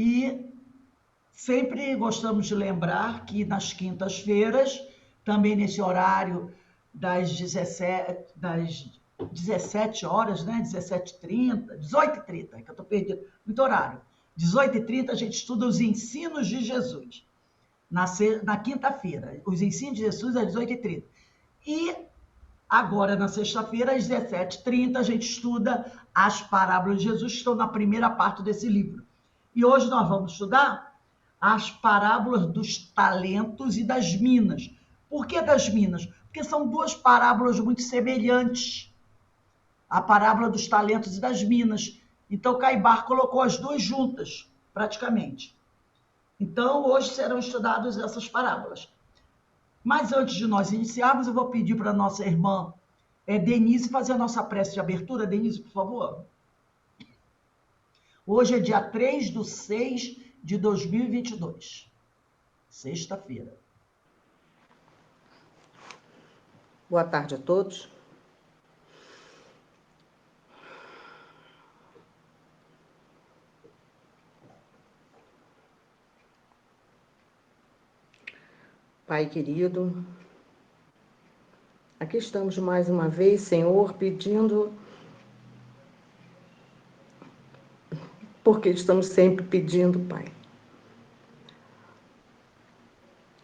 E sempre gostamos de lembrar que nas quintas-feiras, também nesse horário das 17 horas, né? 17h30, 18h30, que eu estou perdendo muito horário. 18h30 a gente estuda os ensinos de Jesus. Na quinta-feira, os ensinos de Jesus às 18h30. E agora, na sexta-feira, às 17h30, a gente estuda as parábolas de Jesus, que estão na primeira parte desse livro. E hoje nós vamos estudar as parábolas dos talentos e das minas. Por que das minas? Porque são duas parábolas muito semelhantes. A parábola dos talentos e das minas. Então, Caibar colocou as duas juntas, praticamente. Então, hoje serão estudadas essas parábolas. Mas antes de nós iniciarmos, eu vou pedir para a nossa irmã Denise fazer a nossa prece de abertura. Denise, por favor. Hoje é dia 3/6/2022. Sexta-feira. Boa tarde a todos. Pai querido, aqui estamos mais uma vez, Senhor, pedindo, porque estamos sempre pedindo, Pai.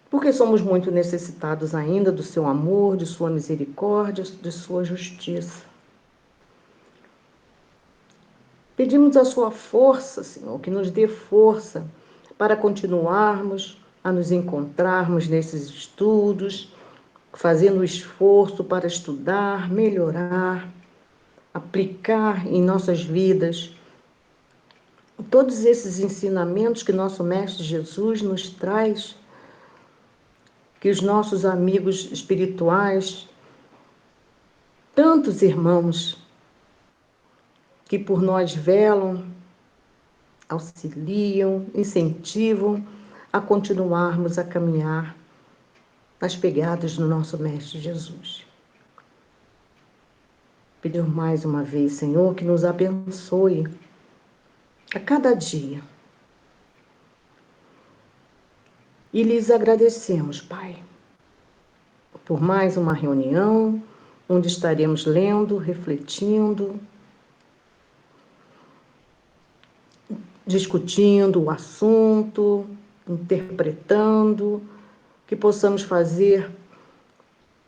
Porque somos muito necessitados ainda do seu amor, de sua misericórdia, de sua justiça. Pedimos a sua força, Senhor, que nos dê força para continuarmos a nos encontrarmos nesses estudos, fazendo o esforço para estudar, melhorar, aplicar em nossas vidas todos esses ensinamentos que nosso Mestre Jesus nos traz, que os nossos amigos espirituais, tantos irmãos que por nós velam, auxiliam, incentivam a continuarmos a caminhar nas pegadas do nosso Mestre Jesus. Pedimos mais uma vez, Senhor, que nos abençoe a cada dia. E lhes agradecemos, Pai, por mais uma reunião onde estaremos lendo, refletindo, discutindo o assunto, interpretando, que possamos fazer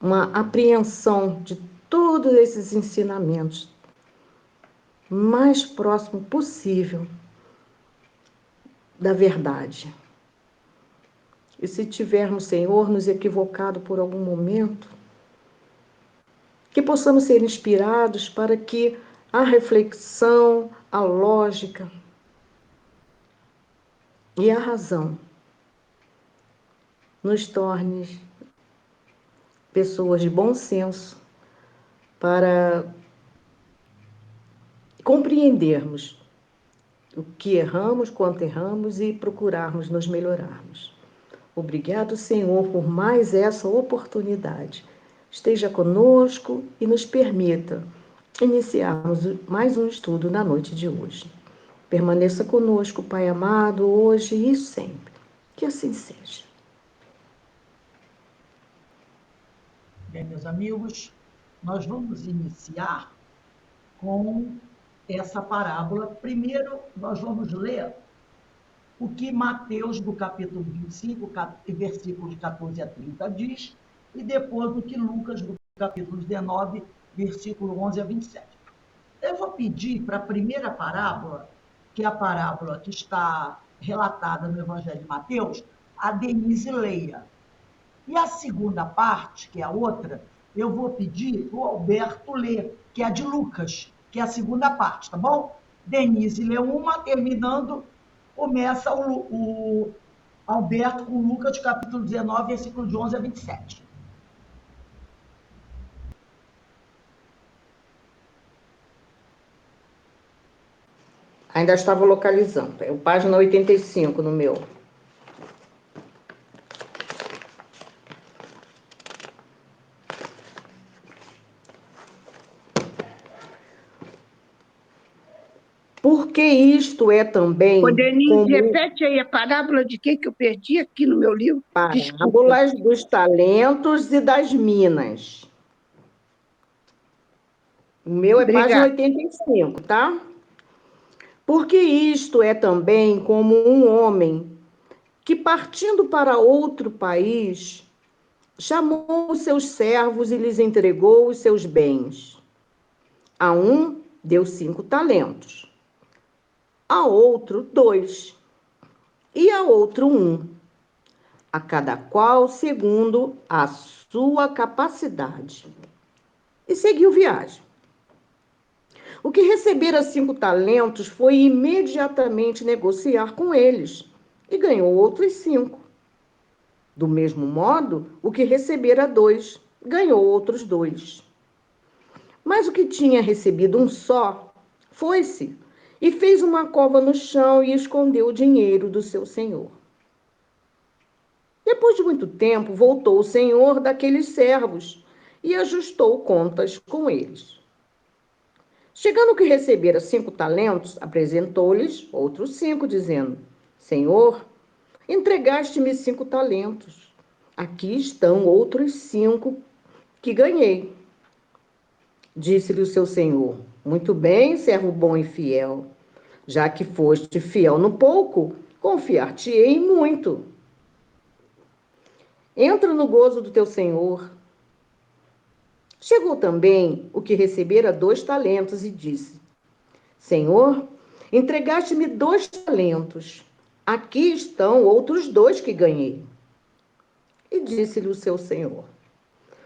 uma apreensão de todos esses ensinamentos mais próximo possível da verdade. E se tivermos, Senhor, nos equivocado por algum momento, que possamos ser inspirados para que a reflexão, a lógica e a razão nos torne pessoas de bom senso para compreendermos o que erramos, quanto erramos e procurarmos nos melhorarmos. Obrigado, Senhor, por mais essa oportunidade. Esteja conosco e nos permita iniciarmos mais um estudo na noite de hoje. Permaneça conosco, Pai amado, hoje e sempre. Que assim seja. Bem, meus amigos, nós vamos iniciar com essa parábola. Primeiro, nós vamos ler o que Mateus, do capítulo 25, versículos 14 a 30, diz, e depois o que Lucas, do capítulo 19, versículo 11 a 27. Eu vou pedir para a primeira parábola, que é a parábola que está relatada no Evangelho de Mateus, a Denise leia. E a segunda parte, que é a outra, eu vou pedir para o Alberto ler, que é a de Lucas, que é a segunda parte, tá bom? Denise lê uma, terminando, começa o Alberto com Lucas, capítulo 19, versículo de 11 a 27. Ainda estava localizando. É o página 85 no meu. Por Porque isto é Ô, também Denise, como repete aí a parábola de quem que eu perdi aqui no meu livro. Desculpa. parábolas dos talentos e das minas. O meu é página Obrigada. 85, tá? Porque isto é também como um homem que, partindo para outro país, chamou os seus servos e lhes entregou os seus bens. A um deu 5 talentos, a outro 2, e a outro 1, a cada qual segundo a sua capacidade. E seguiu viagem. O que recebera 5 talentos foi imediatamente negociar com eles e ganhou outros 5. Do mesmo modo, o que recebera 2 ganhou outros 2. Mas o que tinha recebido um só foi-se e fez uma cova no chão e escondeu o dinheiro do seu senhor. Depois de muito tempo, voltou o senhor daqueles servos e ajustou contas com eles. Chegando o que recebera 5 talentos, apresentou-lhes outros 5, dizendo: Senhor, entregaste-me 5 talentos. Aqui estão outros 5 que ganhei. Disse-lhe o seu senhor: Muito bem, servo bom e fiel. Já que foste fiel no pouco, confiar-te-ei em muito. Entra no gozo do teu senhor. Chegou também o que recebera 2 talentos e disse: Senhor, entregaste-me 2 talentos. Aqui estão outros 2 que ganhei. E disse-lhe o seu senhor: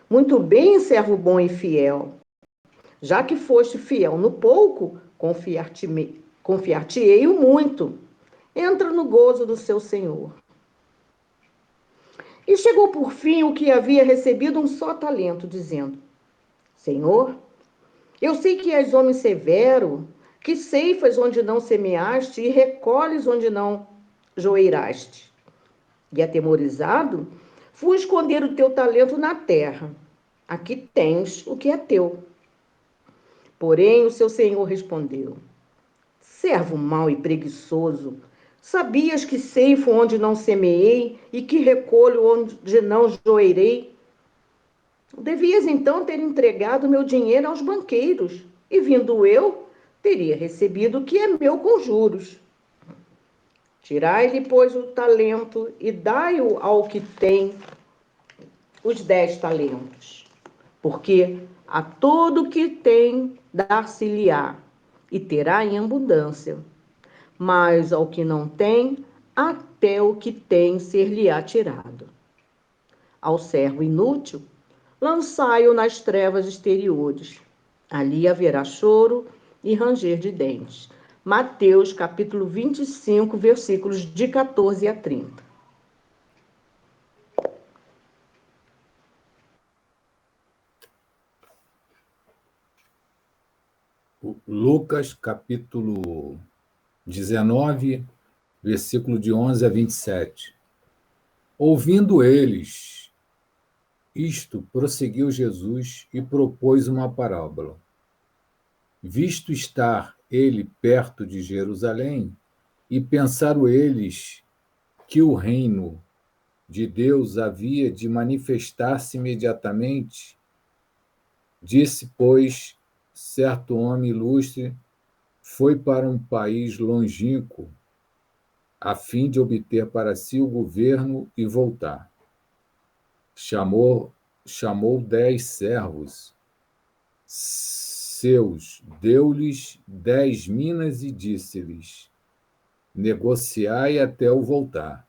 Muito bem, servo bom e fiel. Já que foste fiel no pouco, confiar-te-ei o muito. Entra no gozo do seu senhor. E chegou por fim o que havia recebido um só talento, dizendo: Senhor, eu sei que és homem severo, que ceifas onde não semeaste e recolhes onde não joeiraste. E atemorizado, fui esconder o teu talento na terra. Aqui tens o que é teu. Porém, o seu senhor respondeu: Servo mau e preguiçoso, sabias que ceifo onde não semeei e que recolho onde não joeirei? Devias então ter entregado meu dinheiro aos banqueiros, e vindo eu, teria recebido o que é meu com juros. Tirai-lhe, pois, o talento e dai-o ao que tem os 10 talentos. Porque a todo que tem, dar-se-lhe-á, e terá em abundância. Mas ao que não tem, até o que tem ser-lhe-á tirado. Ao servo inútil, lançai-o nas trevas exteriores. Ali haverá choro e ranger de dentes. Mateus, capítulo 25, versículos de 14 a 30. Lucas, capítulo 19, versículo de 11 a 27. Ouvindo eles isto, prosseguiu Jesus e propôs uma parábola. Visto estar ele perto de Jerusalém, e pensaram eles que o reino de Deus havia de manifestar-se imediatamente, disse, pois, certo homem ilustre foi para um país longínquo, a fim de obter para si o governo e voltar. Chamou 10 servos seus, deu-lhes 10 minas e disse-lhes: negociai até o voltar.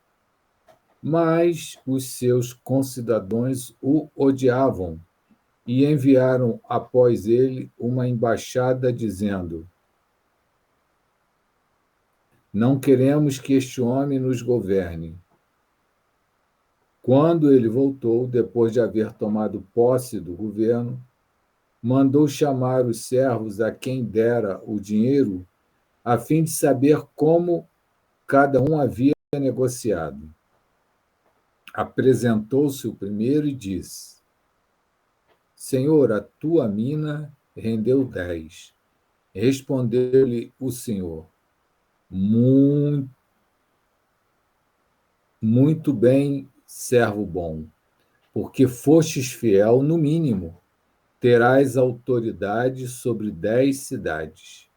Mas os seus concidadãos o odiavam e enviaram após ele uma embaixada dizendo: não queremos que este homem nos governe. Quando ele voltou, depois de haver tomado posse do governo, mandou chamar os servos a quem dera o dinheiro, a fim de saber como cada um havia negociado. Apresentou-se o primeiro e disse: Senhor, a tua mina rendeu 10. Respondeu-lhe o Senhor: Muito, muito bem, servo bom, porque fostes fiel no mínimo, terás autoridade sobre 10 cidades.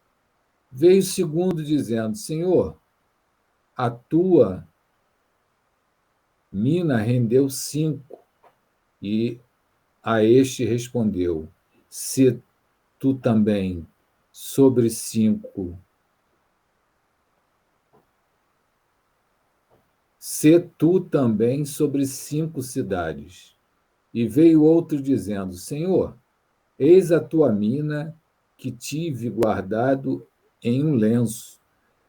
Veio o segundo dizendo: Senhor, a tua mina rendeu 5. E a este respondeu: Se tu também sobre 5, se tu também sobre 5 cidades. E veio outro dizendo: Senhor, eis a tua mina que tive guardado em um lenço,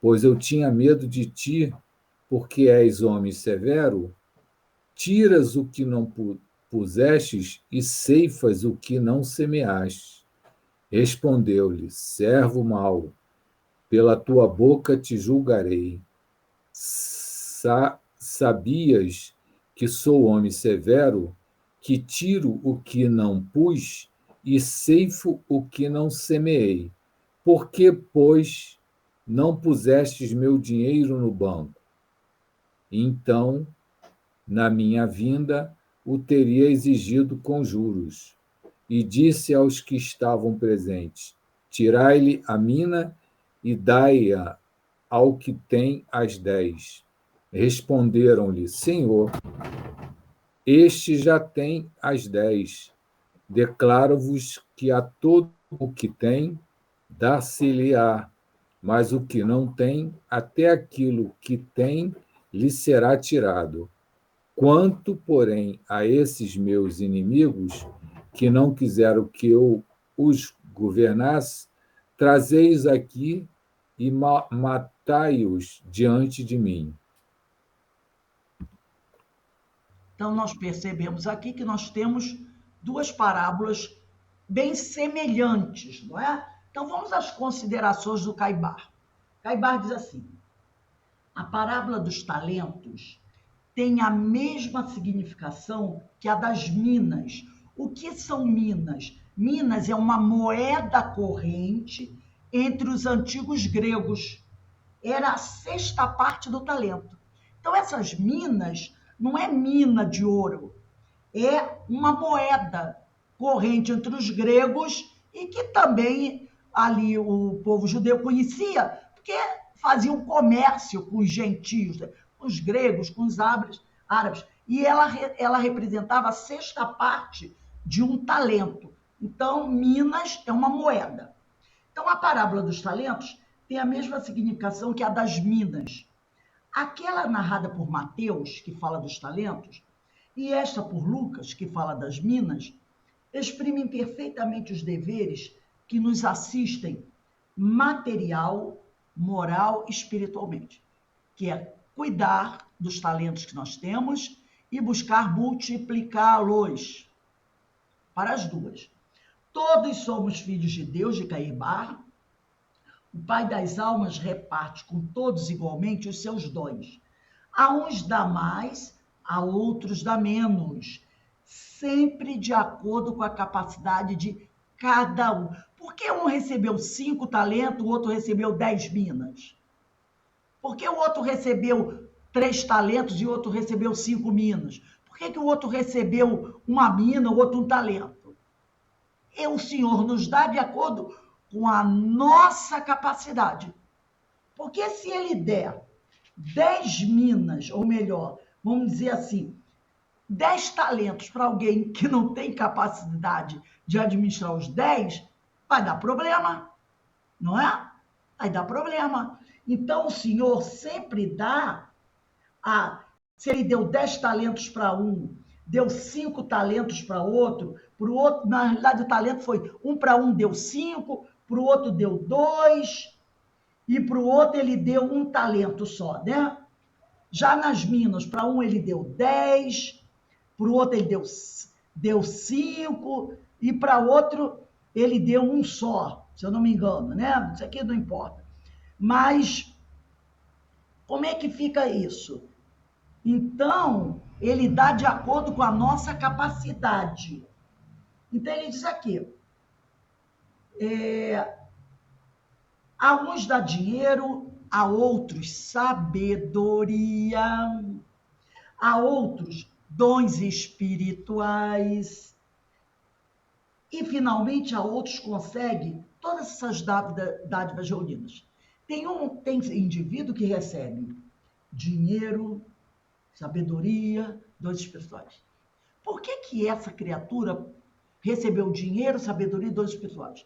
pois eu tinha medo de ti, porque és homem severo. Tiras o que não pusestes e ceifas o que não semeaste. Respondeu-lhe: Servo mau, pela tua boca te julgarei. Sabias que sou homem severo, que tiro o que não pus e ceifo o que não semeei? Por que, pois, não pusestes meu dinheiro no banco? Então, na minha vinda, o teria exigido com juros. E disse aos que estavam presentes: Tirai-lhe a mina e dai-a ao que tem as 10. Responderam-lhe: Senhor, este já tem as 10. Declaro-vos que a todo o que tem, dar-se-lhe-á, mas o que não tem, até aquilo que tem, lhe será tirado. Quanto, porém, a esses meus inimigos, que não quiseram que eu os governasse, trazei-os aqui e matai-os diante de mim. Então, nós percebemos aqui que nós temos duas parábolas bem semelhantes, não é? Então, vamos às considerações do Caibar. Caibar diz assim: a parábola dos talentos tem a mesma significação que a das minas. O que são minas? Minas é uma moeda corrente entre os antigos gregos. Era a sexta parte do talento. Então, essas minas não é mina de ouro, é uma moeda corrente entre os gregos e que também ali o povo judeu conhecia, porque fazia um comércio com os gentios, com os gregos, com os árabes, e ela representava a sexta parte de um talento. Então, minas é uma moeda. Então, a parábola dos talentos tem a mesma significação que a das minas. Aquela narrada por Mateus, que fala dos talentos, e esta por Lucas, que fala das minas, exprimem perfeitamente os deveres que nos assistem material, moral e espiritualmente, que é cuidar dos talentos que nós temos e buscar multiplicá-los para as duas. Todos somos filhos de Deus, de Caibar. O Pai das almas reparte com todos igualmente os seus dons. A uns dá mais, a outros dá menos, sempre de acordo com a capacidade de cada um. Por que um recebeu 5 talentos, o outro recebeu 10 minas? Por que o outro recebeu 3 talentos e o outro recebeu 5 minas? Por que o outro recebeu uma mina, o outro um talento? E o Senhor nos dá de acordo com a nossa capacidade. Porque se ele der 10 minas, ou melhor, vamos dizer assim, 10 talentos para alguém que não tem capacidade de administrar os 10, vai dar problema, não é? Vai dar problema. Então, o Senhor sempre dá, se ele deu 10 talentos para um, deu 5 talentos para outro, na realidade o talento foi para um deu 5, para o outro deu 2, e para o outro ele deu um talento só, né? Já nas minas, para um ele deu 10, para o outro ele deu 5, e para outro ele deu um só, se eu não me engano, né? Isso aqui não importa. Mas como é que fica isso? Então, ele dá de acordo com a nossa capacidade. Então, ele diz aqui, a uns dá dinheiro, a outros sabedoria, a outros dons espirituais e, finalmente, a outros consegue todas essas dádivas reunidas. Tem indivíduo que recebe dinheiro, sabedoria, dons espirituais. Por que essa criatura recebeu dinheiro, sabedoria e dons espirituais?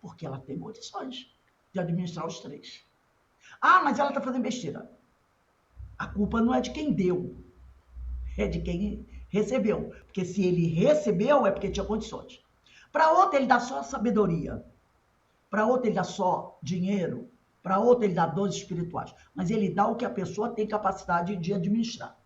Porque ela tem condições de administrar os três. Ah, mas ela está fazendo besteira. A culpa não é de quem deu, é de quem recebeu. Porque se ele recebeu, é porque tinha condições. Para outro, ele dá só sabedoria. Para outro, ele dá só dinheiro. Para outro, ele dá dons espirituais. Mas ele dá o que a pessoa tem capacidade de administrar.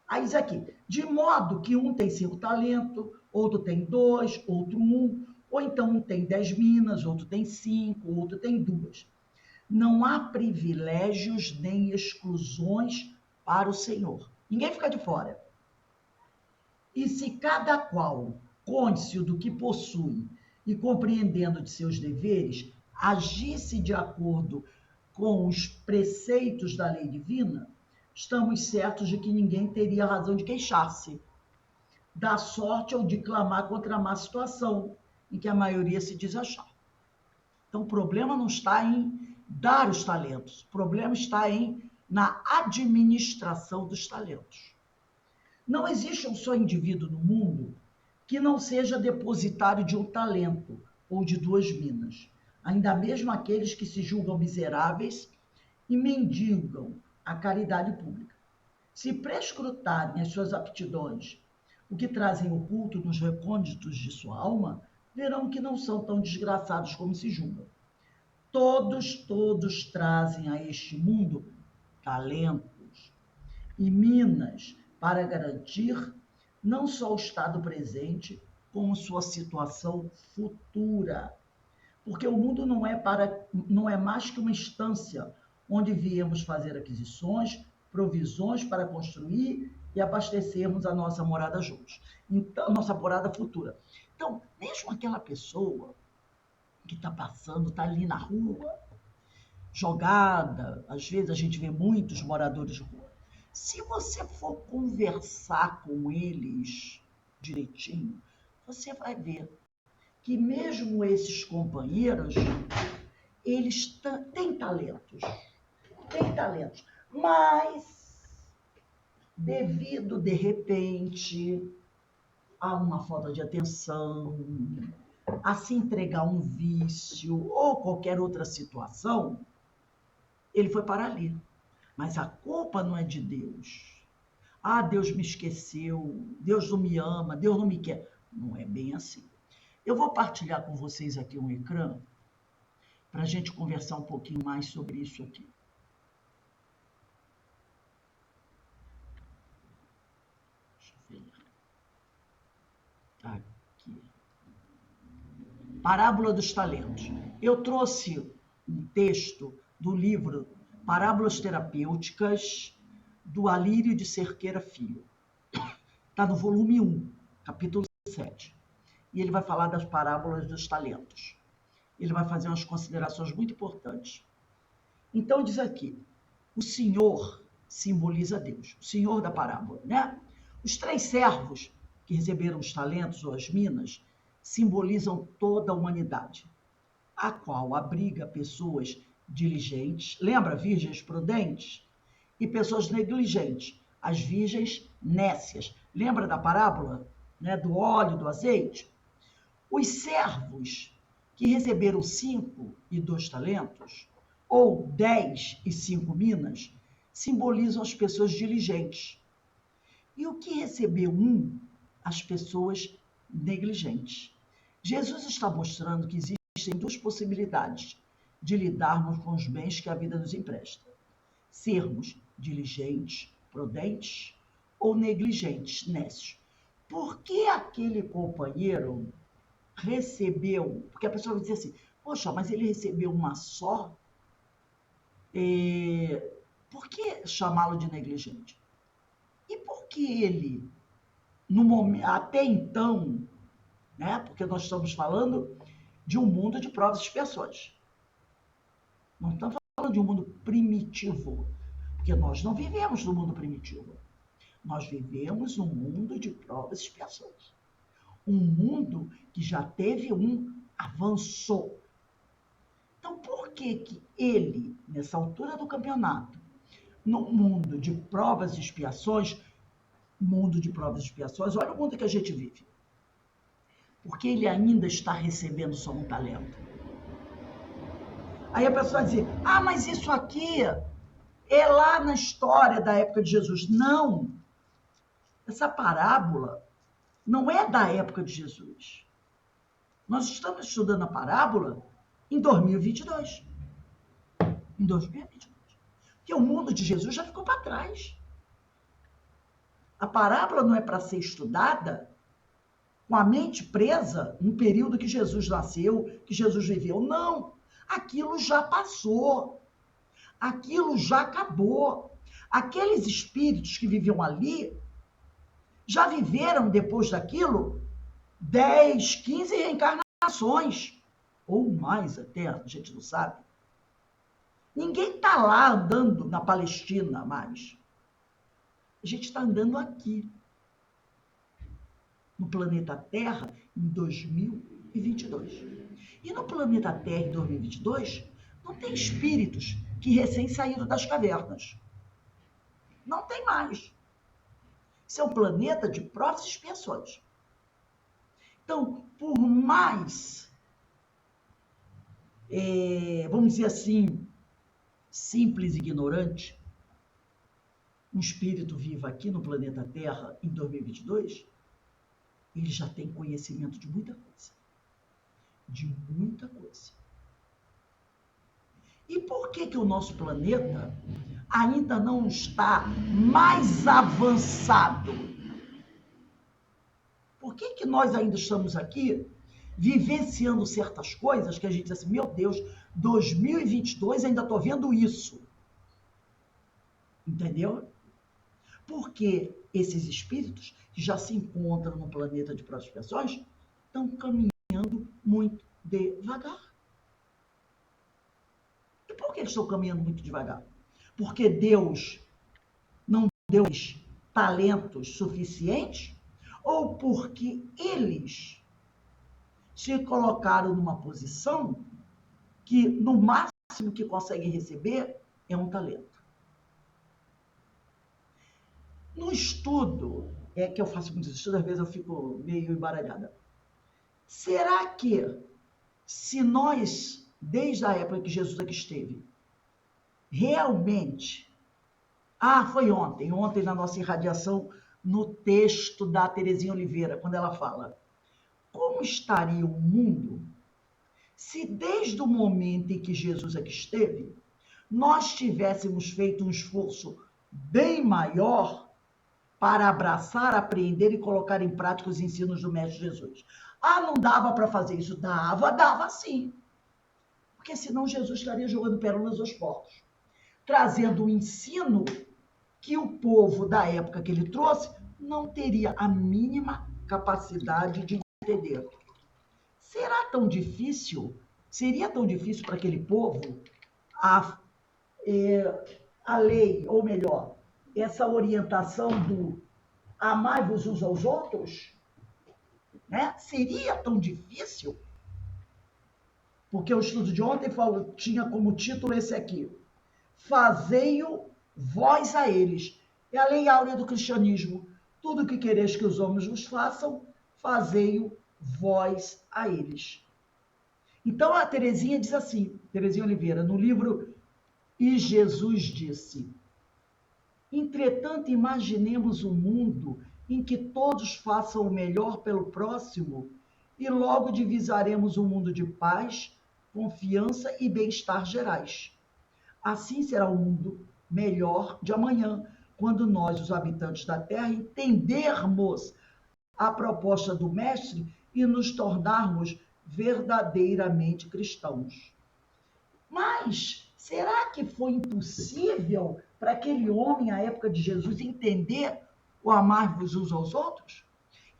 Aí diz aqui, de modo que um tem 5 talentos, outro tem 2, outro 1, ou então um tem 10 minas, outro tem 5, outro tem 2. Não há privilégios nem exclusões para o Senhor. Ninguém fica de fora. E se cada qual, cônscio do que possui e compreendendo de seus deveres, agisse de acordo com os preceitos da lei divina, estamos certos de que ninguém teria razão de queixar-se da sorte ou de clamar contra a má situação em que a maioria se diz achar. Então, o problema não está em dar os talentos, o problema está na administração dos talentos. Não existe um só indivíduo no mundo que não seja depositário de um talento ou de 2 minas, ainda mesmo aqueles que se julgam miseráveis e mendigam a caridade pública. Se prescrutarem as suas aptidões, o que trazem oculto nos recônditos de sua alma, verão que não são tão desgraçados como se julgam. Todos trazem a este mundo talentos e minas para garantir não só o estado presente, como sua situação futura. Porque o mundo não é mais que uma instância onde viemos fazer aquisições, provisões para construir e abastecermos a nossa morada juntos. Então, nossa morada futura. Então, mesmo aquela pessoa que está passando, está ali na rua, jogada, às vezes a gente vê muitos moradores de rua. Se você for conversar com eles direitinho, você vai ver que mesmo esses companheiros, eles têm talentos, mas devido, de repente, a uma falta de atenção, a se entregar a um vício ou qualquer outra situação, ele foi para ali. Mas a culpa não é de Deus. Ah, Deus me esqueceu, Deus não me ama, Deus não me quer. Não é bem assim. Eu vou partilhar com vocês aqui um ecrã para a gente conversar um pouquinho mais sobre isso aqui. Deixa eu ver. Aqui. Parábola dos talentos. Eu trouxe um texto do livro Parábolas Terapêuticas, do Alírio de Cerqueira Filho. Está no volume 1, capítulo 7. E ele vai falar das parábolas dos talentos. Ele vai fazer umas considerações muito importantes. Então, diz aqui, o Senhor simboliza Deus, o Senhor da parábola, né? Os 3 servos que receberam os talentos ou as minas simbolizam toda a humanidade, a qual abriga pessoas diligentes, lembra, virgens prudentes, e pessoas negligentes, as virgens nécias. Lembra da parábola, né, do óleo, do azeite? Os servos que receberam 5 e 2 talentos, ou 10 e 5 minas, simbolizam as pessoas diligentes. E o que recebeu 1, as pessoas negligentes. Jesus está mostrando que existem 2 possibilidades de lidarmos com os bens que a vida nos empresta. Sermos diligentes, prudentes, ou negligentes, nécios. Por que aquele companheiro recebeu, porque a pessoa vai dizer assim, poxa, mas ele recebeu uma só, por que chamá-lo de negligente? E por que ele, no momento, até então, né, porque nós estamos falando de um mundo de provas e expiações, não estamos falando falando de um mundo primitivo, porque nós não vivemos no mundo primitivo. Nós vivemos num mundo de provas e expiações. Um mundo que já teve um avanço. Então, por que ele, nessa altura do campeonato, no mundo de provas e expiações, olha o mundo que a gente vive. Porque ele ainda está recebendo só um talento. Aí a pessoa diz, mas isso aqui é lá na história da época de Jesus. Não! Essa parábola não é da época de Jesus. Nós estamos estudando a parábola em 2022. Em 2022. Porque o mundo de Jesus já ficou para trás. A parábola não é para ser estudada com a mente presa no período que Jesus nasceu, que Jesus viveu. Não. Aquilo já passou. Aquilo já acabou. Aqueles espíritos que viviam ali já viveram depois daquilo 10, 15 reencarnações. Ou mais até, a gente não sabe. Ninguém está lá andando na Palestina mais. A gente está andando aqui, no planeta Terra, em 2022. E no planeta Terra, em 2022, não tem espíritos que recém saíram das cavernas. Não tem mais. Isso é um planeta de provas e expiações. Então, por mais, vamos dizer assim, simples e ignorante, um espírito vivo aqui no planeta Terra em 2022, ele já tem conhecimento de muita coisa. De muita coisa. E por que o nosso planeta ainda não está mais avançado? Por que nós ainda estamos aqui vivenciando certas coisas que a gente diz assim, meu Deus, 2022 ainda estou vendo isso. Entendeu? Porque esses espíritos que já se encontram no planeta de provas e expiações estão caminhando muito devagar. E por que eles estão caminhando muito devagar? Porque Deus não deu talentos suficientes? Ou porque eles se colocaram numa posição que no máximo que conseguem receber é um talento? No estudo, que eu faço muitos estudos, às vezes eu fico meio embaralhada. Será que se nós, desde a época que Jesus aqui esteve, realmente... foi ontem na nossa irradiação, no texto da Terezinha Oliveira, quando ela fala, como estaria o mundo se desde o momento em que Jesus aqui esteve, nós tivéssemos feito um esforço bem maior para abraçar, apreender e colocar em prática os ensinos do Mestre Jesus. Não dava para fazer isso? Dava sim. Porque senão Jesus estaria jogando pérolas aos porcos, trazendo um ensino que o povo da época que ele trouxe não teria a mínima capacidade de entender. Seria tão difícil para aquele povo a lei, ou melhor, essa orientação do amai-vos uns aos outros, né? Seria tão difícil? Porque o estudo de ontem tinha como título esse aqui, fazei-o vós a eles. É a lei áurea do cristianismo. Tudo o que quereis que os homens vos façam, fazei-o vós a eles. Então a Terezinha diz assim, Terezinha Oliveira, no livro E Jesus Disse, entretanto, imaginemos um mundo em que todos façam o melhor pelo próximo e logo divisaremos um mundo de paz, confiança e bem-estar gerais. Assim será o mundo melhor de amanhã, quando nós, os habitantes da Terra, entendermos a proposta do Mestre e nos tornarmos verdadeiramente cristãos. Mas será que foi impossível para aquele homem, à época de Jesus, entender o amar-vos uns aos outros?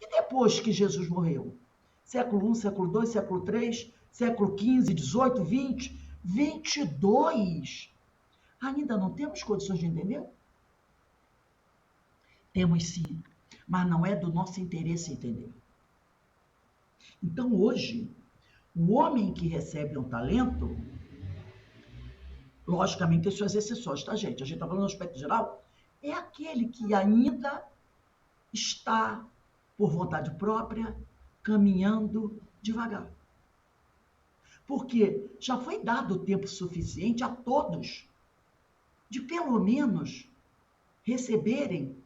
E depois que Jesus morreu? Século I, século II, século III, século XV, XVIII, XX, XXII. Ainda não temos condições de entender? Temos sim, mas não é do nosso interesse entender. Então, hoje, o homem que recebe um talento, logicamente tem suas exceções, tá, gente? A gente está falando no aspecto geral, é aquele que ainda está, por vontade própria, caminhando devagar. Porque já foi dado tempo suficiente a todos de, pelo menos, receberem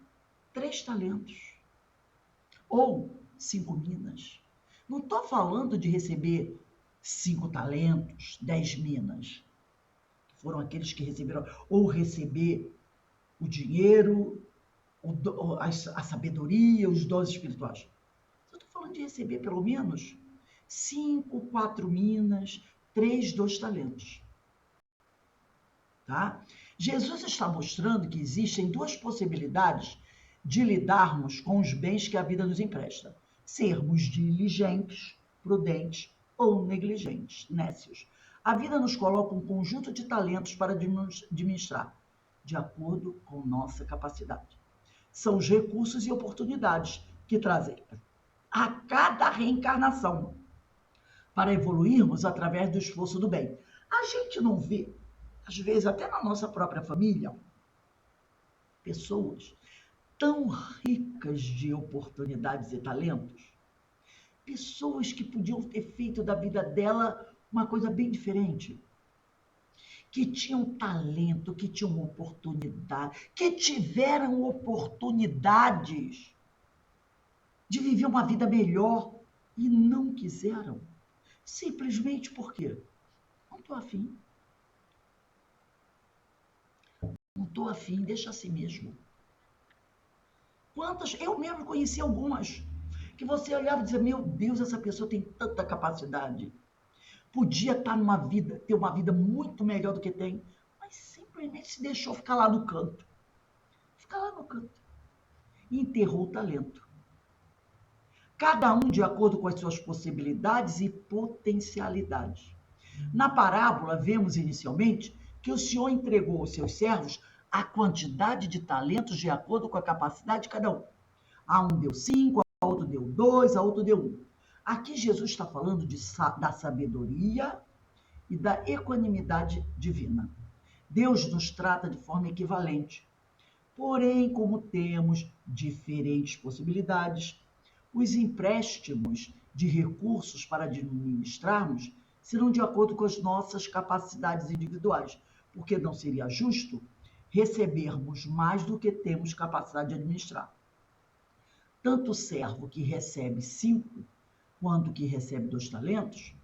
3 talentos ou 5 minas. Não estou falando de receber 5 talentos, 10 minas, que foram aqueles que receberam, ou receber o dinheiro, a sabedoria, os dons espirituais. Eu estou falando de receber pelo menos 5, 4 minas, 3, 2 talentos. Tá? Jesus está mostrando que existem 2 possibilidades de lidarmos com os bens que a vida nos empresta. Sermos diligentes, prudentes ou negligentes, nécios. A vida nos coloca um conjunto de talentos para administrar, de acordo com nossa capacidade. São os recursos e oportunidades que trazem a cada reencarnação para evoluirmos através do esforço do bem. A gente não vê, às vezes, até na nossa própria família, pessoas tão ricas de oportunidades e talentos, pessoas que podiam ter feito da vida dela uma coisa bem diferente, que tinham talento, que tinham oportunidade, que tiveram oportunidades de viver uma vida melhor e não quiseram. Simplesmente por quê? Não estou afim. Não estou afim, deixa assim mesmo. Quantas? Eu mesmo conheci algumas que você olhava e dizia, meu Deus, essa pessoa tem tanta capacidade. Podia estar numa vida, ter uma vida muito melhor do que tem, mas simplesmente se deixou ficar lá no canto. Ficar lá no canto. E enterrou o talento. Cada um de acordo com as suas possibilidades e potencialidades. Na parábola, vemos inicialmente que o Senhor entregou aos seus servos a quantidade de talentos de acordo com a capacidade de cada um. A um deu 5, a outro deu 2, a outro deu 1. Aqui Jesus está falando da sabedoria e da equanimidade divina. Deus nos trata de forma equivalente. Porém, como temos diferentes possibilidades, os empréstimos de recursos para administrarmos serão de acordo com as nossas capacidades individuais, porque não seria justo recebermos mais do que temos capacidade de administrar. Tanto o servo que recebe 5, quanto o que recebe 2 talentos,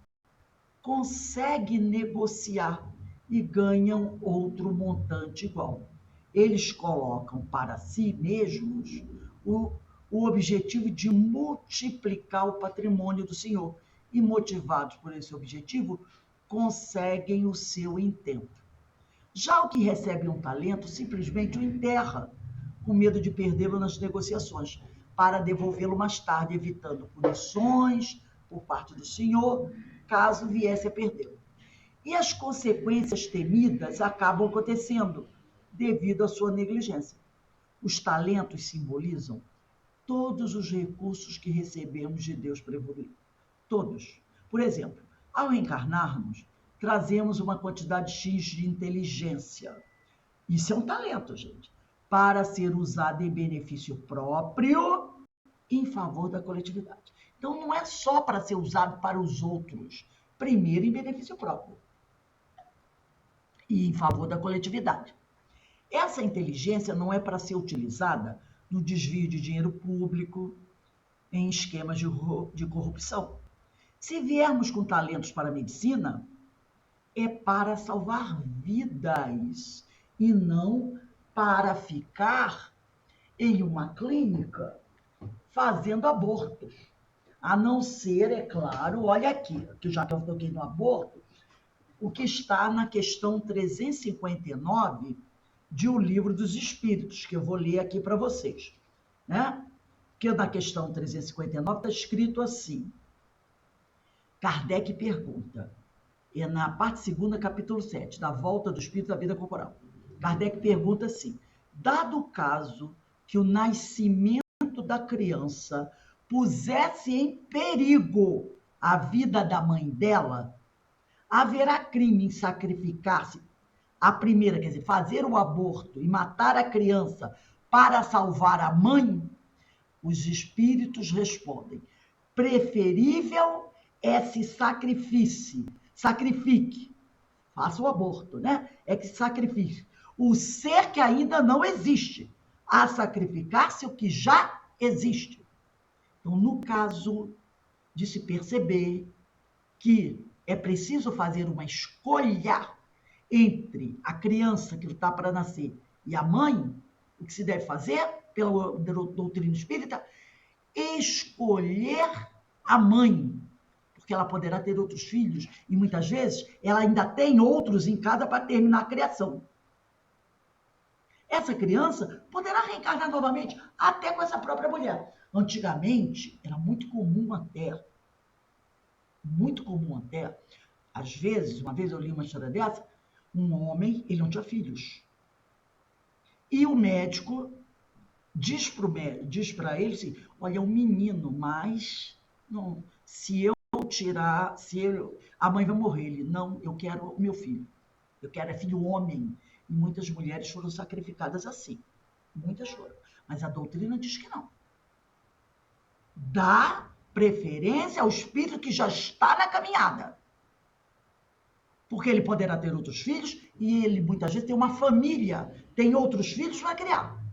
consegue negociar e ganham outro montante igual. Eles colocam para si mesmos o objetivo de multiplicar o patrimônio do Senhor e, motivados por esse objetivo, conseguem o seu intento. Já o que recebe um talento simplesmente o enterra, com medo de perdê-lo nas negociações, para devolvê-lo mais tarde, evitando punições por parte do Senhor, caso viesse a perdê-lo. E as consequências temidas acabam acontecendo, devido à sua negligência. Os talentos simbolizam todos os recursos que recebemos de Deus para evoluir. Todos. Por exemplo, ao reencarnarmos, trazemos uma quantidade X de inteligência. Isso é um talento, gente, para ser usado em benefício próprio em favor da coletividade. Então, não é só para ser usado para os outros, primeiro em benefício próprio e em favor da coletividade. Essa inteligência não é para ser utilizada no desvio de dinheiro público, em esquemas de corrupção. Se viermos com talentos para a medicina, é para salvar vidas e não para ficar em uma clínica fazendo abortos. A não ser, é claro, olha aqui, que já que eu toquei no aborto, o que está na questão 359 de O Livro dos Espíritos, que eu vou ler aqui para vocês, né? Que na questão 359 está escrito assim. Kardec pergunta, na parte 2ª, capítulo 7, da volta do espírito à vida corporal. Kardec pergunta assim: dado o caso que o nascimento da criança pusesse em perigo a vida da mãe dela, haverá crime em sacrificar-se a primeira, quer dizer, fazer o aborto e matar a criança para salvar a mãe? Os espíritos respondem: preferível é se sacrifique, faça o aborto, né? É que se sacrifique o ser que ainda não existe, a sacrificar-se o que já existe. Então, no caso de se perceber que é preciso fazer uma escolha entre a criança que está para nascer e a mãe, o que se deve fazer, pela doutrina espírita, escolher a mãe, porque ela poderá ter outros filhos e muitas vezes ela ainda tem outros em casa para terminar a criação. Essa criança poderá reencarnar novamente, até com essa própria mulher. Antigamente, era muito comum até, às vezes, uma vez eu li uma história dessa, um homem, ele não tinha filhos. E o médico diz para ele assim: olha, é um menino, mas não, se eu tirar, a mãe vai morrer. Ele: não, eu quero o meu filho. Eu quero é filho homem. E muitas mulheres foram sacrificadas assim. Muitas foram. Mas a doutrina diz que não. Dá preferência ao espírito que já está na caminhada. Porque ele poderá ter outros filhos e ele muitas vezes tem uma família, tem outros filhos para criar.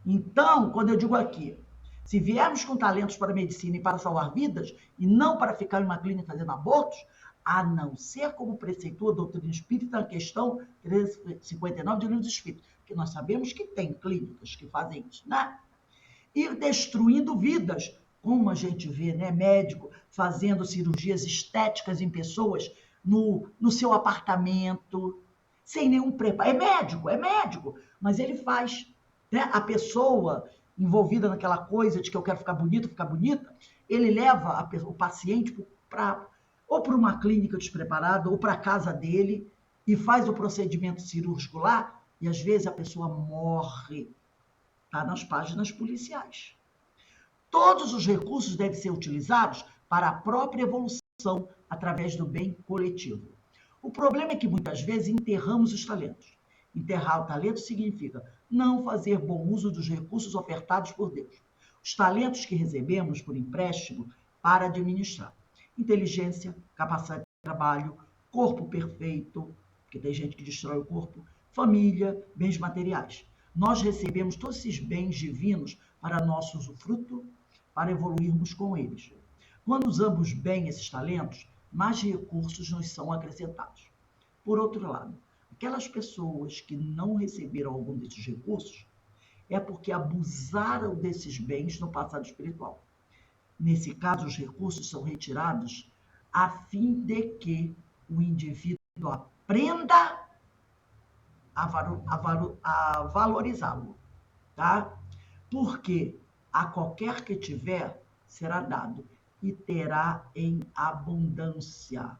Então, quando eu digo aqui, se viermos com talentos para a medicina e para salvar vidas, e não para ficar em uma clínica fazendo abortos, a não ser como preceitua a doutrina espírita na questão 359 do Livro dos Espíritos, que nós sabemos que tem clínicas que fazem isso, né? E destruindo vidas, como a gente vê, né? Médico fazendo cirurgias estéticas em pessoas no seu apartamento, sem nenhum preparo. É médico, mas ele faz, né? A pessoa envolvida naquela coisa de que eu quero ficar bonito, ficar bonita, ele leva o paciente ou para uma clínica despreparada, ou para a casa dele, e faz o procedimento cirúrgico lá, e às vezes a pessoa morre. Está nas páginas policiais. Todos os recursos devem ser utilizados para a própria evolução através do bem coletivo. O problema é que muitas vezes enterramos os talentos. Enterrar o talento significa não fazer bom uso dos recursos ofertados por Deus. Os talentos que recebemos por empréstimo para administrar. Inteligência, capacidade de trabalho, corpo perfeito, porque tem gente que destrói o corpo, família, bens materiais. Nós recebemos todos esses bens divinos para nosso usufruto, para evoluirmos com eles. Quando usamos bem esses talentos, mais recursos nos são acrescentados. Por outro lado, aquelas pessoas que não receberam algum desses recursos é porque abusaram desses bens no passado espiritual. Nesse caso, os recursos são retirados a fim de que o indivíduo aprenda a valorizá-lo, tá? Porque a qualquer que tiver, será dado, e terá em abundância.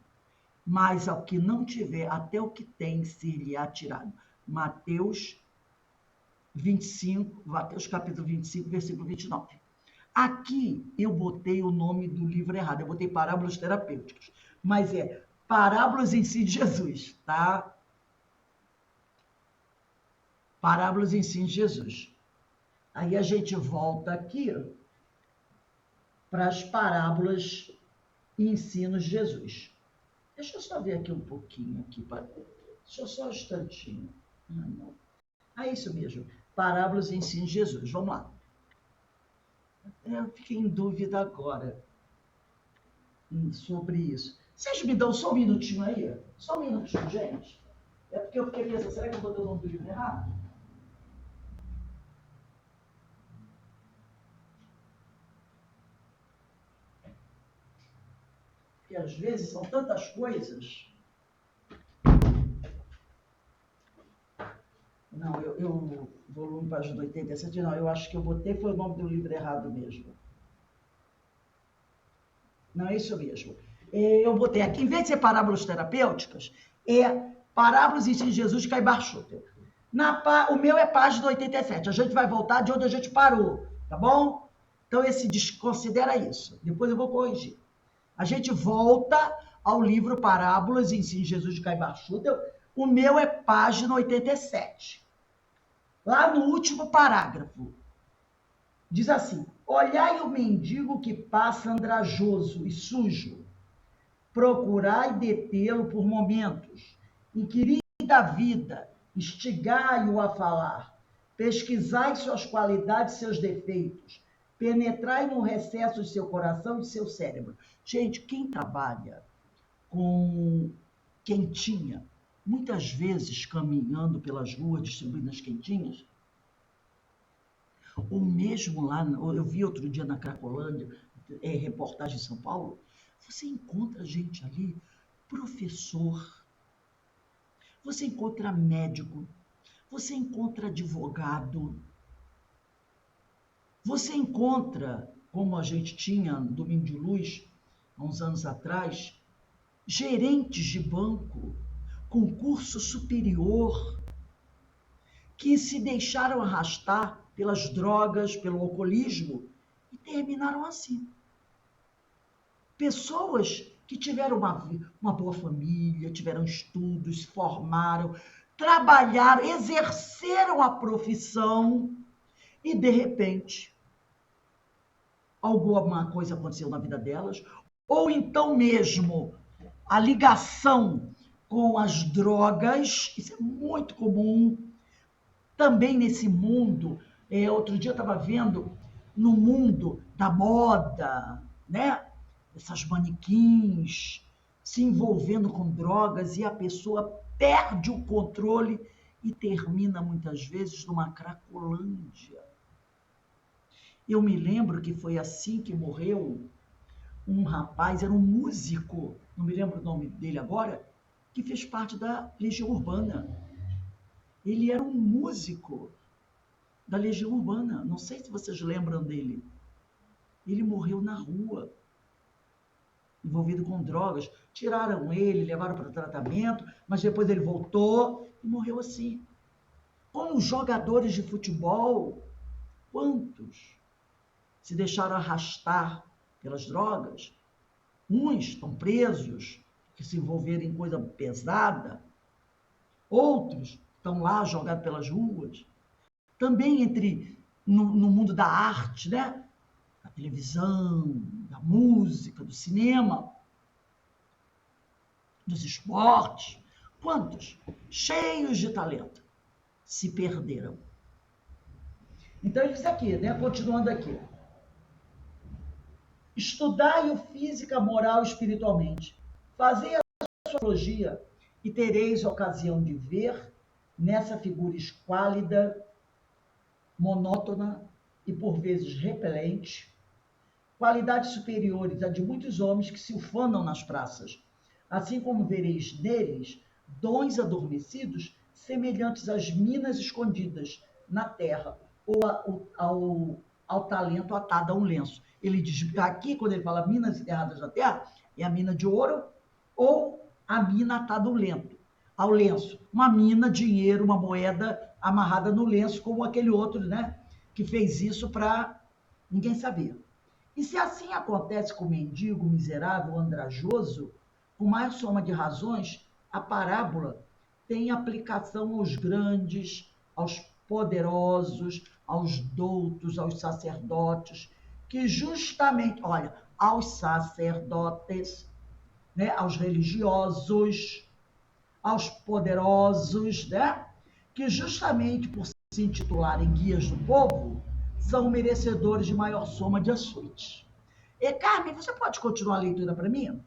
Mas ao que não tiver, até o que tem, ser-lhe-á tirado. Mateus 25, Mateus capítulo 25, versículo 29. Aqui eu botei o nome do livro errado, eu botei Parábolas Terapêuticas, mas é Parábolas em Si de Jesus, tá? Parábolas em Si de Jesus. Aí a gente volta aqui para as parábolas e ensinos de Jesus. Deixa eu só ver aqui um pouquinho. Deixa eu só um instantinho. Não. É isso mesmo. Parábolas e ensinos de Jesus. Vamos lá. Eu fiquei em dúvida agora sobre isso. Vocês me dão só um minutinho aí? Só um minutinho, gente. É porque eu fiquei pensando, será que eu botei o nome do livro errado? Porque às vezes são tantas coisas. Não, eu volume página 87, não, eu acho que eu botei, foi o nome do livro errado mesmo. Não, é isso mesmo. Eu botei aqui, em vez de ser parábolas terapêuticas, é Parábolas e Ensinos de Jesus de Caibar Schutter. O meu é página 87. A gente vai voltar de onde a gente parou, tá bom? Então, considera isso. Depois eu vou corrigir. A gente volta ao livro Parábolas, Ensino de Jesus de Caibar Schutel. O meu é página 87. Lá no último parágrafo, diz assim: olhai o mendigo que passa andrajoso e sujo, procurai detê-lo por momentos, inquirir da vida, instigai-o a falar, pesquisai suas qualidades e seus defeitos, penetrai no recesso de seu coração e de seu cérebro. Gente, quem trabalha com quentinha, muitas vezes caminhando pelas ruas distribuindo as quentinhas, ou mesmo lá, eu vi outro dia na Cracolândia, reportagem em São Paulo, você encontra gente ali, professor, você encontra médico, você encontra advogado, você encontra, como a gente tinha no Domingo de Luz, há uns anos atrás, gerentes de banco, com curso superior, que se deixaram arrastar pelas drogas, pelo alcoolismo e terminaram assim. Pessoas que tiveram uma boa família, tiveram estudos, se formaram, trabalharam, exerceram a profissão e, de repente, alguma coisa aconteceu na vida delas, ou então mesmo a ligação com as drogas, isso é muito comum, também nesse mundo. Outro dia eu estava vendo no mundo da moda, né? Essas manequins se envolvendo com drogas e a pessoa perde o controle e termina muitas vezes numa cracolândia. Eu me lembro que foi assim que morreu um rapaz, era um músico, não me lembro o nome dele agora, que fez parte da Legião Urbana. Ele era um músico da Legião Urbana. Não sei se vocês lembram dele. Ele morreu na rua, envolvido com drogas. Tiraram ele, levaram para o tratamento, mas depois ele voltou e morreu assim. Como jogadores de futebol, quantos se deixaram arrastar pelas drogas? Uns estão presos, que se envolveram em coisa pesada. Outros estão lá jogados pelas ruas. Também no mundo da arte, né? Da televisão, da música, do cinema, dos esportes. Quantos, cheios de talento, se perderam? Então ele diz aqui, né? Continuando aqui. Estudai-o física, moral e espiritualmente. Fazei a sua teologia e tereis ocasião de ver nessa figura esquálida, monótona e por vezes repelente, qualidades superiores a de muitos homens que se ufanam nas praças, assim como vereis neles dons adormecidos semelhantes às minas escondidas na terra ou ao talento atado a um lenço. Ele diz aqui, quando ele fala minas enterradas na terra, é a mina de ouro ou a mina atada ao lenço. Uma mina, dinheiro, uma moeda amarrada no lenço, como aquele outro, né, que fez isso para ninguém saber. E se assim acontece com o mendigo miserável, andrajoso, com mais soma de razões, a parábola tem aplicação aos grandes, aos poderosos, aos doutos, aos sacerdotes, que justamente, olha, aos sacerdotes, né, aos religiosos, aos poderosos, né, que justamente por se intitularem guias do povo, são merecedores de maior soma de açoites. E, Carmen, você pode continuar a leitura para mim?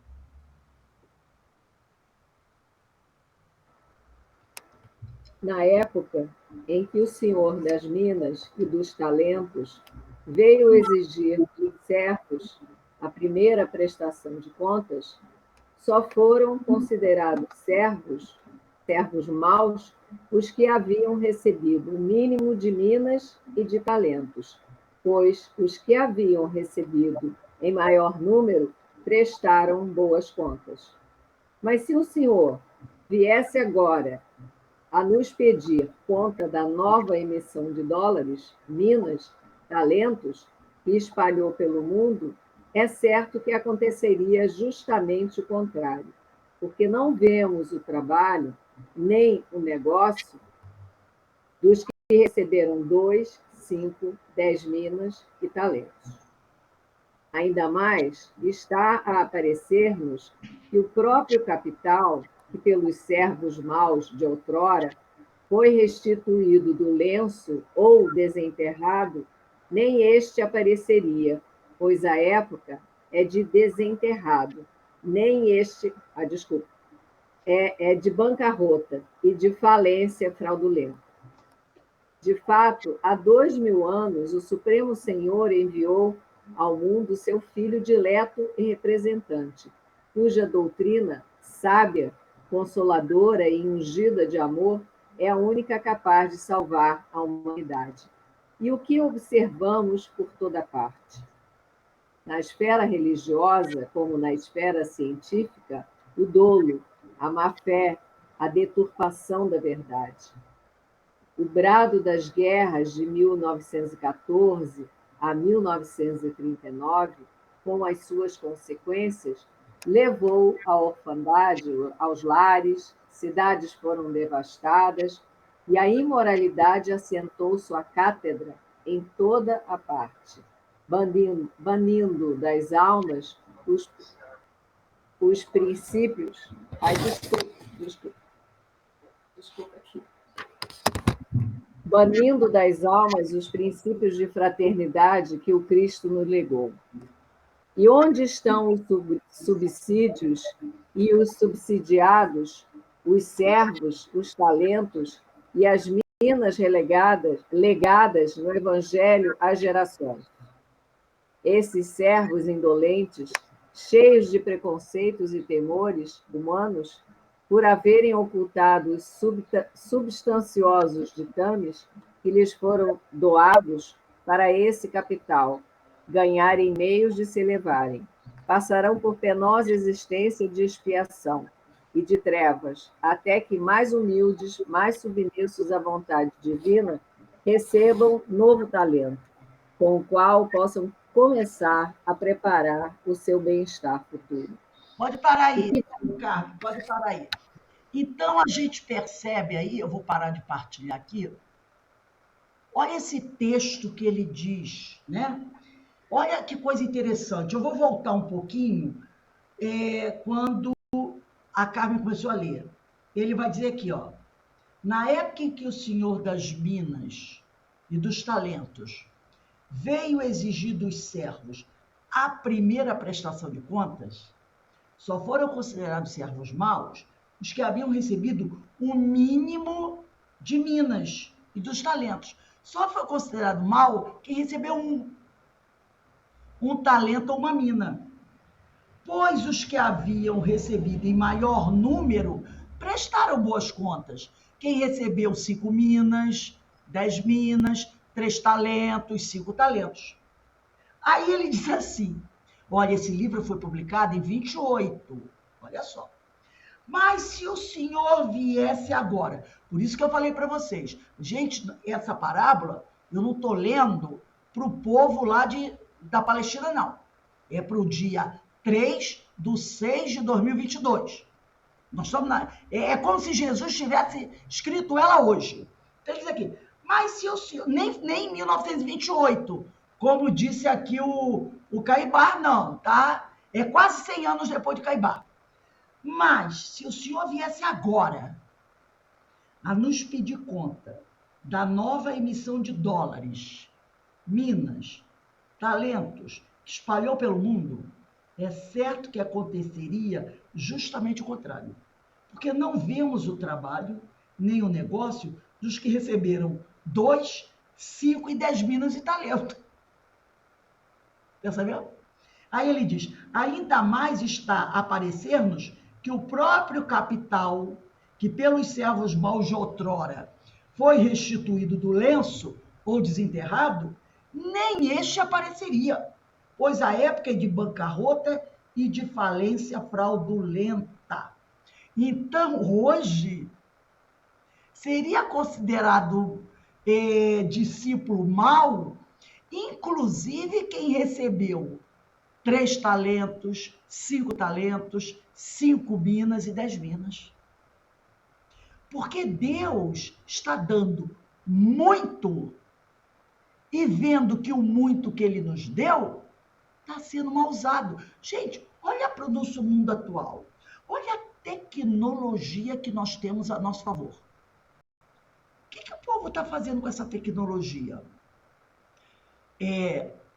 Na época em que o senhor das minas e dos talentos veio exigir dos certos a primeira prestação de contas, só foram considerados servos maus, os que haviam recebido o mínimo de minas e de talentos, pois os que haviam recebido em maior número prestaram boas contas. Mas se o senhor viesse agora a nos pedir conta da nova emissão de dólares, minas, talentos, que espalhou pelo mundo, é certo que aconteceria justamente o contrário, porque não vemos o trabalho nem o negócio dos que receberam 2, 5, 10 minas e talentos. Ainda mais, está a aparecer-nos que o próprio capital, que pelos servos maus de outrora foi restituído do lenço ou desenterrado, nem este apareceria, pois a época é de desenterrado, nem este, desculpa, é de bancarrota e de falência fraudulenta. De fato, há 2000 anos, o Supremo Senhor enviou ao mundo seu filho dileto e representante, cuja doutrina, sábia, consoladora e ungida de amor, é a única capaz de salvar a humanidade. E o que observamos por toda parte? Na esfera religiosa, como na esfera científica, o dolo, a má-fé, a deturpação da verdade. O brado das guerras de 1914 a 1939, com as suas consequências, levou à orfandade, aos lares, cidades foram devastadas e a imoralidade assentou sua cátedra em toda a parte, banindo das almas os princípios. Ai, desculpa aqui. Banindo das almas os princípios de fraternidade que o Cristo nos legou. E onde estão os subsídios e os subsidiados, os servos, os talentos e as minas legadas no Evangelho às gerações? Esses servos indolentes, cheios de preconceitos e temores humanos, por haverem ocultado os substanciosos ditames que lhes foram doados para esse capital, ganharem meios de se elevarem, passarão por penosa existência de expiação e de trevas, até que mais humildes, mais submissos à vontade divina, recebam novo talento, com o qual possam começar a preparar o seu bem-estar futuro. Pode parar aí, Carlos, pode parar aí. Então, a gente percebe aí, eu vou parar de partilhar aqui, olha esse texto que ele diz, né? Olha que coisa interessante. Eu vou voltar um pouquinho quando a Carmen começou a ler. Ele vai dizer aqui, ó, na época em que o Senhor das Minas e dos Talentos veio exigir dos servos a primeira prestação de contas, só foram considerados servos maus os que haviam recebido o mínimo de minas e dos talentos. Só foi considerado mau quem recebeu um talento ou uma mina. Pois os que haviam recebido em maior número prestaram boas contas. Quem recebeu 5 minas, 10 minas, 3 talentos, 5 talentos. Aí ele diz assim, olha, esse livro foi publicado em 28, olha só. Mas se o Senhor viesse agora, por isso que eu falei para vocês, gente, essa parábola eu não estou lendo para o povo lá da Palestina, não. É para o dia 3/6/2022. Nós estamos é como se Jesus tivesse escrito ela hoje. Então ele diz aqui, mas se o Senhor, nem em 1928, como disse aqui o Caibar, não, tá? É quase 100 anos depois de Caibar. Mas, se o Senhor viesse agora a nos pedir conta da nova emissão de dólares, minas, talentos, que espalhou pelo mundo, é certo que aconteceria justamente o contrário. Porque não vemos o trabalho, nem o negócio dos que receberam 2, 5 e 10 minas de talento. Percebeu? Aí ele diz, ainda mais está a parecer-nos que o próprio capital, que pelos servos maus de outrora foi restituído do lenço ou desenterrado, nem este apareceria, pois a época é de bancarrota e de falência fraudulenta. Então, hoje, seria considerado discípulo mau, inclusive quem recebeu 3 talentos, 5 talentos, 5 minas e 10 minas. Porque Deus está dando muito e vendo que o muito que Ele nos deu está sendo mal usado. Gente, olha para o nosso mundo atual. Olha a tecnologia que nós temos a nosso favor. O que o povo está fazendo com essa tecnologia?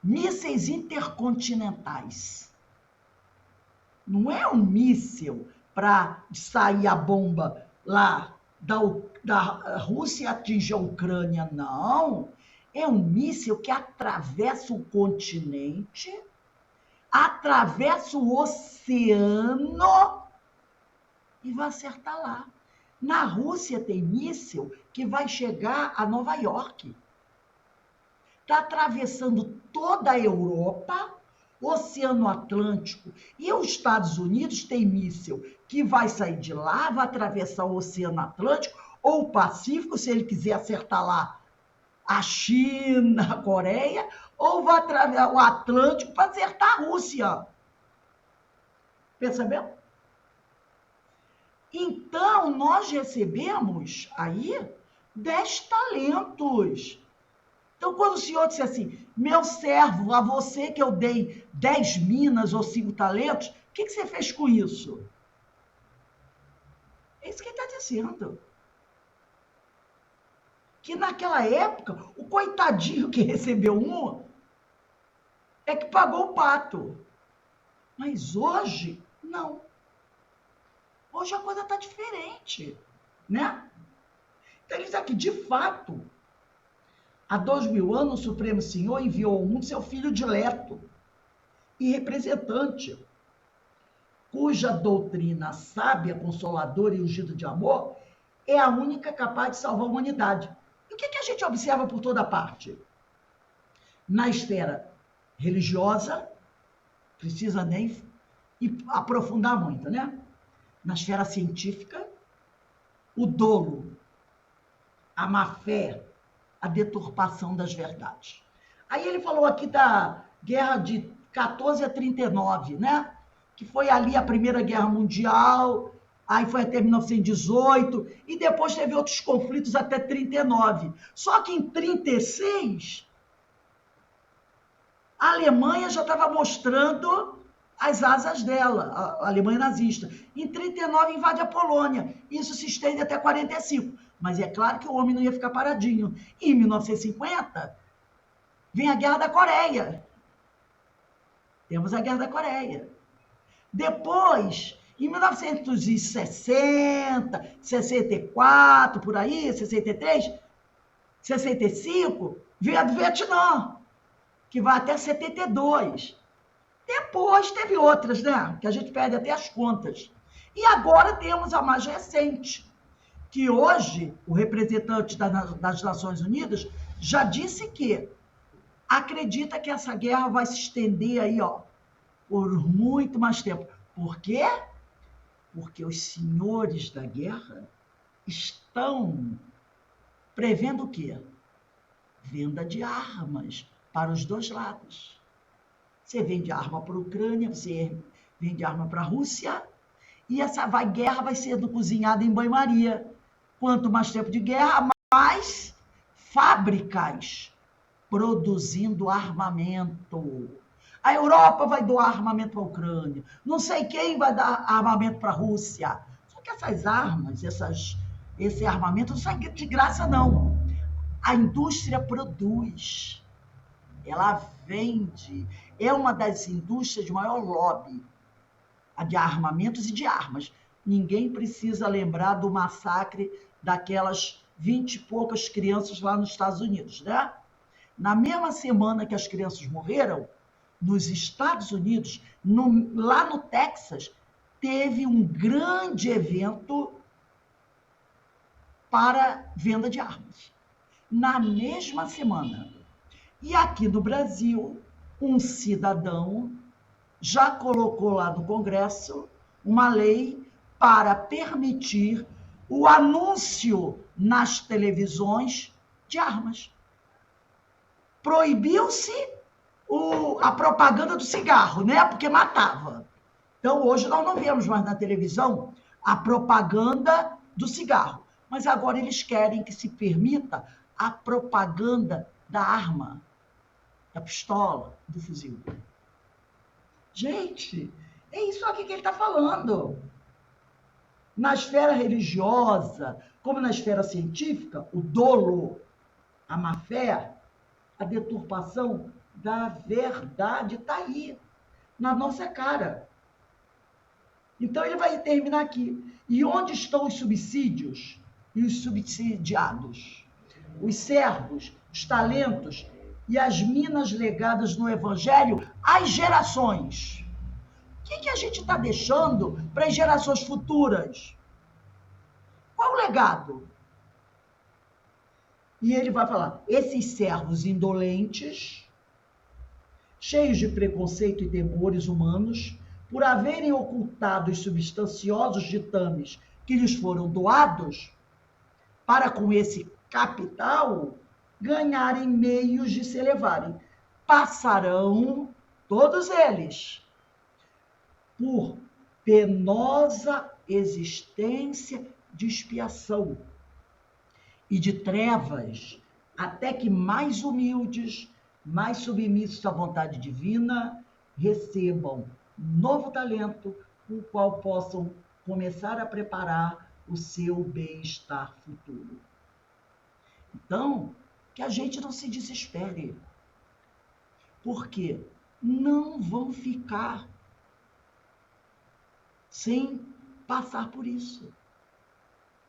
Mísseis intercontinentais. Não é um míssil para sair a bomba lá da Rússia e atingir a Ucrânia, não. É um míssil que atravessa o continente, atravessa o oceano e vai acertar lá. Na Rússia tem míssil que vai chegar a Nova York. Está atravessando toda a Europa, Oceano Atlântico, e os Estados Unidos tem míssil que vai sair de lá, vai atravessar o Oceano Atlântico ou o Pacífico, se ele quiser acertar lá a China, a Coreia, ou vai atravessar o Atlântico para acertar a Rússia. Percebeu? Então, nós recebemos aí 10 talentos. Então, quando o Senhor disse assim, meu servo, a você que eu dei 10 minas ou 5 talentos, o que você fez com isso? É isso que ele está dizendo. Que naquela época, o coitadinho que recebeu um é que pagou o pato. Mas hoje, não. Hoje a coisa está diferente, né? Então, ele diz aqui, de fato, há 2000 anos, o Supremo Senhor enviou ao mundo seu filho dileto e representante, cuja doutrina sábia, consoladora e ungida de amor é a única capaz de salvar a humanidade. E o que a gente observa por toda parte? Na esfera religiosa, precisa nem aprofundar muito, né? Na esfera científica, o dolo, a má-fé, a deturpação das verdades. Aí ele falou aqui da guerra de 14 a 39, né? Que foi ali a Primeira Guerra Mundial, aí foi até 1918, e depois teve outros conflitos até 39. Só que em 36, a Alemanha já estava mostrando as asas dela, a Alemanha nazista. Em 39 invade a Polônia, isso se estende até 45. Mas é claro que o homem não ia ficar paradinho. E em 1950, vem a Guerra da Coreia. Temos a Guerra da Coreia. Depois, em 1960, 64, por aí, 63, 65, vem a do Vietnã, que vai até 72. Depois teve outras, né? Que a gente perde até as contas. E agora temos a mais recente, que hoje o representante das Nações Unidas já disse que acredita que essa guerra vai se estender aí, ó, por muito mais tempo. Por quê? Porque os senhores da guerra estão prevendo o quê? Venda de armas para os dois lados. Você vende arma para a Ucrânia, você vende arma para a Rússia, e essa guerra vai sendo cozinhada em banho-maria. Quanto mais tempo de guerra, mais fábricas produzindo armamento. A Europa vai doar armamento para a Ucrânia. Não sei quem vai dar armamento para a Rússia. Só que essas armas, esse armamento não sai de graça, não. A indústria produz. Ela vende. É uma das indústrias de maior lobby, a de armamentos e de armas. Ninguém precisa lembrar do massacre daquelas 20 e poucas crianças lá nos Estados Unidos, né? Na mesma semana que as crianças morreram, nos Estados Unidos, lá no Texas, teve um grande evento para venda de armas. Na mesma semana. E aqui no Brasil, um cidadão já colocou lá no Congresso uma lei para permitir o anúncio nas televisões de armas. Proibiu-se a propaganda do cigarro, né? Porque matava. Então, hoje nós não vemos mais na televisão a propaganda do cigarro. Mas agora eles querem que se permita a propaganda da arma, da pistola, do fuzil. Gente, é isso aqui que ele está falando. Na esfera religiosa, como na esfera científica, o dolo, a má-fé, a deturpação da verdade está aí, na nossa cara. Então ele vai terminar aqui. E onde estão os subsídios e os subsidiados? Os servos, os talentos e as minas legadas no Evangelho às gerações. O que a gente está deixando para as gerações futuras? Qual o legado? E ele vai falar, esses servos indolentes, cheios de preconceito e temores humanos, por haverem ocultado os substanciosos ditames que lhes foram doados, para com esse capital ganharem meios de se elevarem, passarão, todos eles, por penosa existência de expiação e de trevas, até que mais humildes, mais submissos à vontade divina, recebam novo talento, com o qual possam começar a preparar o seu bem-estar futuro. Então, que a gente não se desespere, porque não vão ficar sem passar por isso.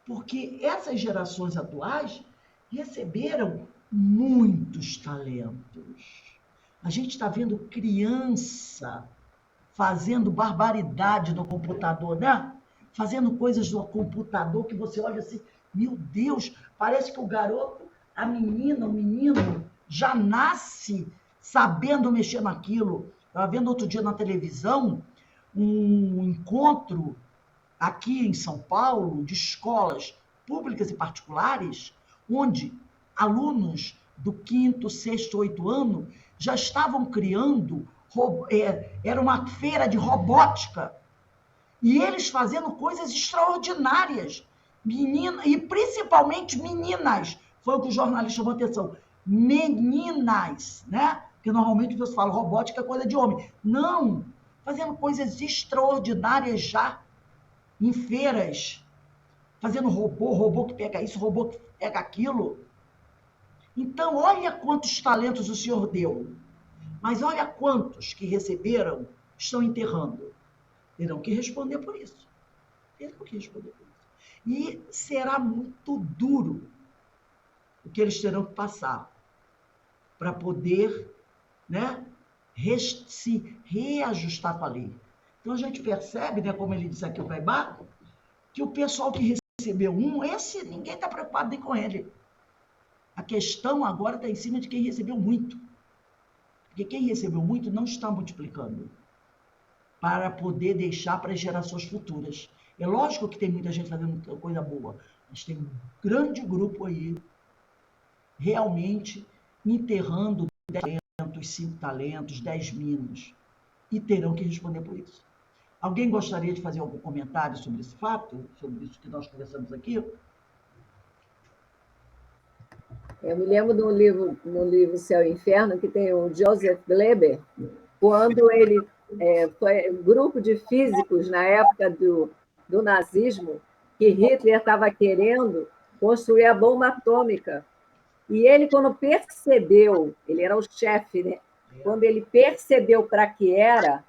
Porque essas gerações atuais receberam muitos talentos. A gente está vendo criança fazendo barbaridade no computador, né? Fazendo coisas no computador que você olha assim, meu Deus, parece que o garoto, a menina, o menino, já nasce sabendo mexer naquilo. Estava vendo outro dia na televisão um encontro aqui em São Paulo, de escolas públicas e particulares, onde alunos do 5º, 6º, 8º ano já estavam criando, era uma feira de robótica, e eles fazendo coisas extraordinárias, e principalmente meninas, foi o que o jornalista chamou a atenção, meninas, né? Porque normalmente você fala robótica é coisa de homem. Não, fazendo coisas extraordinárias já, em feiras, fazendo robô que pega isso, robô que pega aquilo. Então, olha quantos talentos o Senhor deu. Mas olha quantos que receberam estão enterrando. Terão que responder por isso. Terão que responder por isso. E será muito duro o que eles terão que passar para poder, né, se reajustar com a lei. Então, a gente percebe, né, como ele disse aqui, o Caibá, que o pessoal que recebeu esse ninguém está preocupado nem com ele. A questão agora está em cima de quem recebeu muito. Porque quem recebeu muito não está multiplicando para poder deixar para as gerações futuras. É lógico que tem muita gente fazendo muita coisa boa, mas tem um grande grupo aí realmente enterrando 10 talentos, 5 talentos, 10 minas, e terão que responder por isso. Alguém gostaria de fazer algum comentário sobre esse fato, sobre isso que nós conversamos aqui? Eu me lembro de no livro Céu e Inferno, que tem o Joseph Gleber, quando ele foi um grupo de físicos na época do nazismo, que Hitler estava querendo construir a bomba atômica. E ele, quando percebeu, ele era o chefe, né? Quando ele percebeu para que era,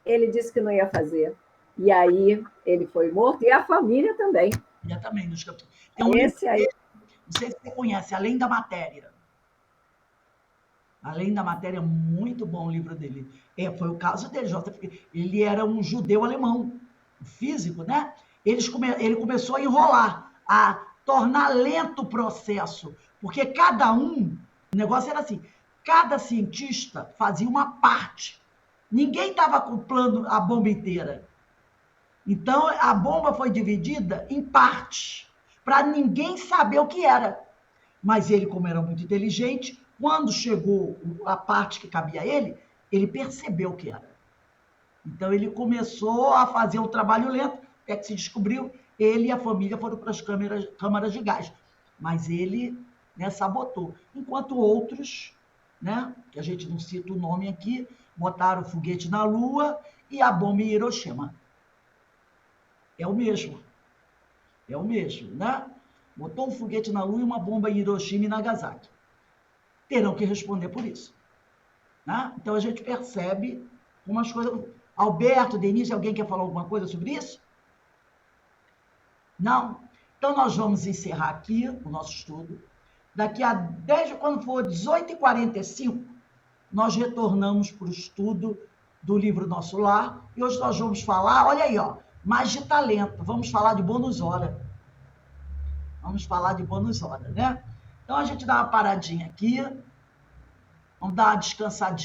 ele disse que não ia fazer. E aí ele foi morto, e a família também. Já também, nos capítulos. Esse aí. Não sei se você conhece, Além da Matéria. Além da Matéria, muito bom o livro dele. Foi o caso dele, ele era um judeu alemão, físico, né? Ele começou a enrolar, a tornar lento o processo, porque o negócio era assim, cada cientista fazia uma parte. Ninguém estava acoplando a bomba inteira. Então, a bomba foi dividida em partes, para ninguém saber o que era. Mas ele, como era muito inteligente, quando chegou a parte que cabia a ele, ele percebeu o que era. Então, ele começou a fazer um trabalho lento, até que se descobriu, ele e a família foram para as câmaras de gás. Mas ele, né, sabotou. Enquanto outros, né, que a gente não cita o nome aqui, botaram o foguete na Lua e a bomba em Hiroshima. É o mesmo. É o mesmo, né? Botou um foguete na Lua e uma bomba em Hiroshima e Nagasaki. Terão que responder por isso. Né? Então, a gente percebe umas coisas... Alberto, Denise, alguém quer falar alguma coisa sobre isso? Não? Então, nós vamos encerrar aqui o nosso estudo. Daqui a 10, quando for 18h45, nós retornamos para o estudo do livro Nosso Lar. E hoje nós vamos falar, olha aí, ó, mais de talento. Vamos falar de bônus hora. Vamos falar de bônus hora, né? Então, a gente dá uma paradinha aqui. Vamos dar uma descansadinha.